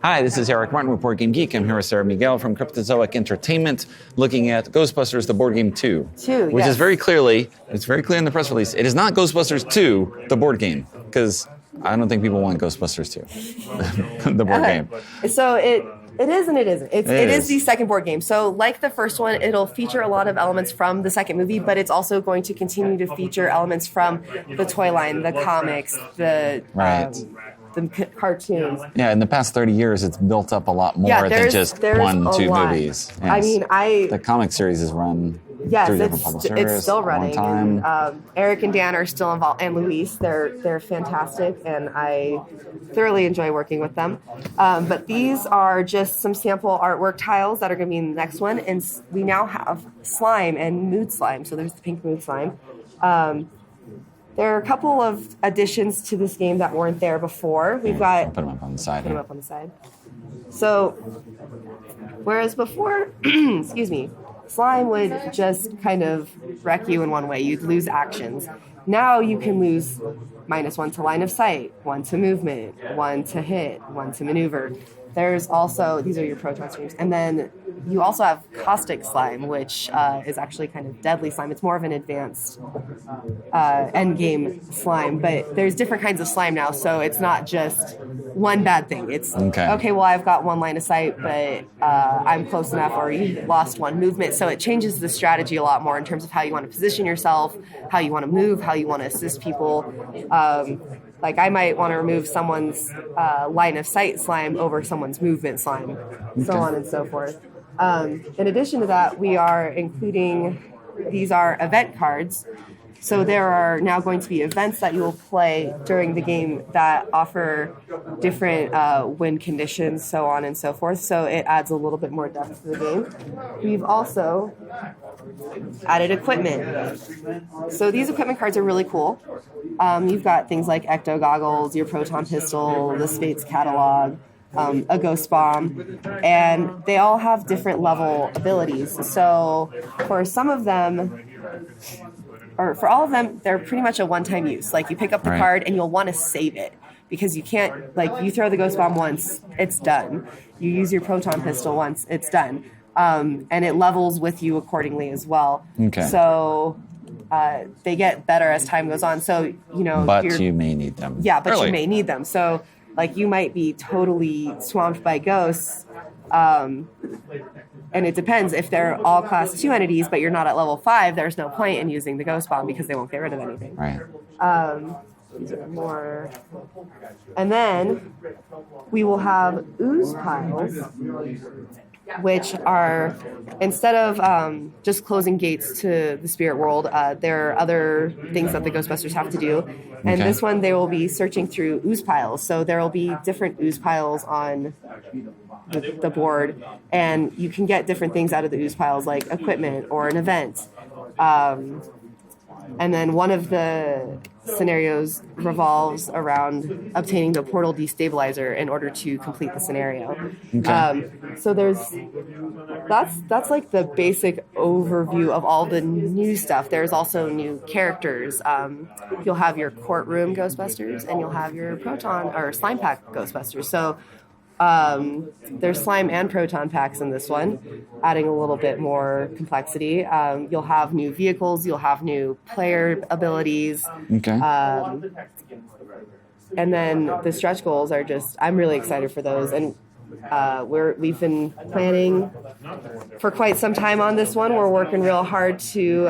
Hi, this is Eric Martin with BoardGameGeek. I'm here with Sarah Miguel from Cryptozoic Entertainment, looking at Ghostbusters: The Board Game 2. Which is very clearly, it's very clear in the press release, it is not Ghostbusters 2, the board game, because I don't think people want Ghostbusters 2, the board game. So it is and it isn't. It is the second board game. So like the first one, it'll feature a lot of elements from the second movie, but it's also going to continue to feature elements from the toy line, the comics, the cartoons. Yeah, in the past 30 years, it's built up a lot more than just one, two movies. Yes. I mean, the comic series is run through different publishers. It's still running. Time. And, Eric and Dan are still involved, and Luis. They're fantastic, and I thoroughly enjoy working with them. But these are just some sample artwork tiles that are going to be in the next one, and we now have slime and mood slime. So there's the pink mood slime. There are a couple of additions to this game that weren't there before. We've got... Put them up on the side. Put them up on the side. So, whereas before, excuse me, slime would just kind of wreck you in one way. You'd lose actions. Now you can lose -1 to line of sight, 1 to movement, 1 to hit, 1 to maneuver. There's also, these are your proton streams. And then you also have caustic slime, which is actually kind of deadly slime. It's more of an advanced end game slime, but there's different kinds of slime now. So it's not just one bad thing. It's, okay, well, I've got 1 line of sight, but I'm close enough, or you lost 1 movement. So it changes the strategy a lot more in terms of how you want to position yourself, how you want to move, how you want to assist people. Like I might want to remove someone's line of sight slime over someone's movement slime, so on and so forth. In addition to that, we are including, these are event cards. So there are now going to be events that you will play during the game that offer different win conditions, so on and so forth. So it adds a little bit more depth to the game. We've also added equipment. So these equipment cards are really cool. You've got things like ecto goggles, your proton pistol, the Spates catalog, a ghost bomb, and they all have different level abilities. So for some of them, or for all of them, they're pretty much a one-time use. Like you pick up the card and you'll want to save it because you can't, like you throw the ghost bomb once, it's done. You use your proton pistol once, it's done. And it levels with you accordingly as well. So they get better as time goes on. So, you know. But you may need them. Yeah, but you may need them. So, like, you might be totally swamped by ghosts. And it depends. If they're all class 2 entities, but you're not at level 5, there's no point in using the ghost bomb because they won't get rid of anything. These are more. And then we will have ooze piles, which are, instead of just closing gates to the spirit world, there are other things that the Ghostbusters have to do. And this one, they will be searching through ooze piles. So there will be different ooze piles on the board, and you can get different things out of the ooze piles, like equipment or an event. And then one of the scenarios revolves around obtaining the portal destabilizer in order to complete the scenario. So that's like the basic overview of all the new stuff. There's also new characters. You'll have your courtroom Ghostbusters, and you'll have your proton or slime pack Ghostbusters. So there's slime and proton packs in this one, adding a little bit more complexity. You'll have new vehicles, you'll have new player abilities. And then the stretch goals are just, I'm really excited for those. And we've been planning for quite some time on this one. We're working real hard to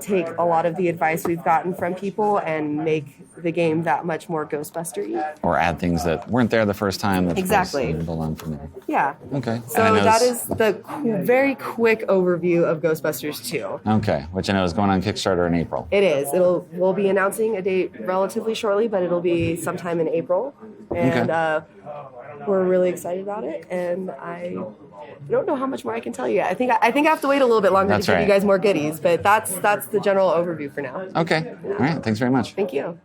take a lot of the advice we've gotten from people and make the game that much more Ghostbuster-y. Or add things that weren't there the first time. Exactly. Yeah. Okay. So that is the very quick overview of Ghostbusters 2. Okay, which I know is going on Kickstarter in April. It is. We'll be announcing a date relatively shortly, but it'll be sometime in April. And we're really excited about it, and I don't know how much more I can tell you. I think I have to wait a little bit longer to give you guys more goodies, but that's the general overview for now. Okay. All right. Thanks very much. Thank you.